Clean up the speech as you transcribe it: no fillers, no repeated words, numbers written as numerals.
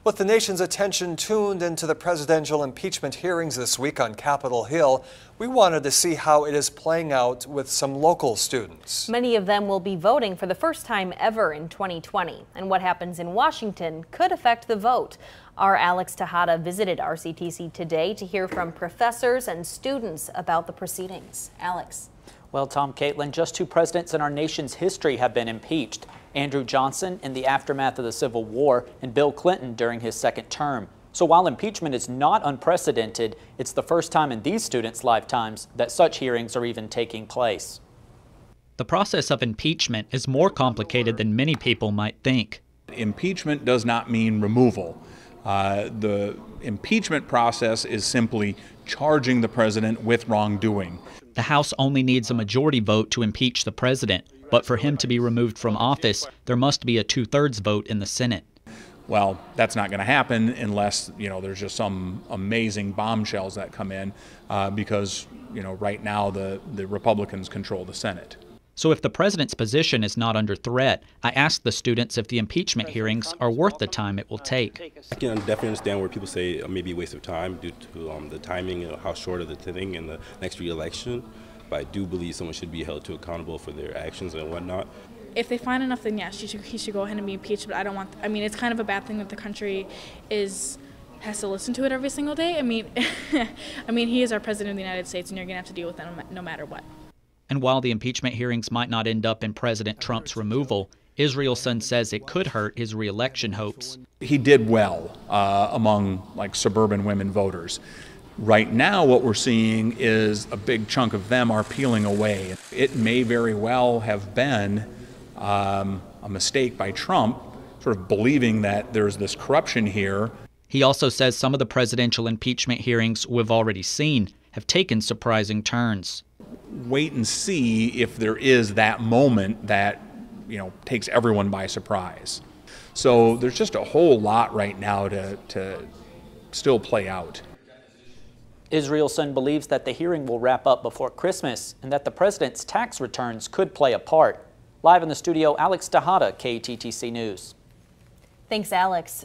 With the nation's attention tuned into the presidential impeachment hearings this week on Capitol Hill, we wanted to see how it is playing out with some local students. Many of them will be voting for the first time ever in 2020, and what happens in Washington could affect the vote. Our Alex Tejada visited RCTC today to hear from professors and students about the proceedings. Alex. Well, Tom, Caitlin, just two presidents in our nation's history have been impeached. Andrew Johnson in the aftermath of the Civil War and Bill Clinton during his second term. So while impeachment is not unprecedented, it's the first time in these students' lifetimes that such hearings are even taking place. The process of impeachment is more complicated than many people might think. Impeachment does not mean removal. The impeachment process is simply charging the president with wrongdoing. The House only needs a majority vote to impeach the president, but for him to be removed from office, there must be a 2/3 vote in the Senate. Well, that's not going to happen unless, there's just some amazing bombshells that come in because, right now the Republicans control the Senate. So if the president's position is not under threat, I asked the students if the impeachment hearings are worth the time it will take. I can definitely understand where people say it may be a waste of time due to the timing and how short of the thing in the next re-election. But I do believe someone should be held accountable for their actions and whatnot. If they find enough, then yes, he should go ahead and be impeached. But it's kind of a bad thing that the country has to listen to it every single day. He is our president of the United States, and you're going to have to deal with that no matter what. And while the impeachment hearings might not end up in President Trump's removal, Israelson says it could hurt his re-election hopes. He did well among suburban women voters. Right now what we're seeing is a big chunk of them are peeling away. It may very well have been a mistake by Trump, sort of believing that there's this corruption here. He also says some of the presidential impeachment hearings we've already seen have taken surprising turns. Wait and see if there is that moment that, takes everyone by surprise. So there's just a whole lot right now to still play out. Israelson believes that the hearing will wrap up before Christmas and that the president's tax returns could play a part. Live in the studio, Alex Tejada, KTTC News. Thanks, Alex.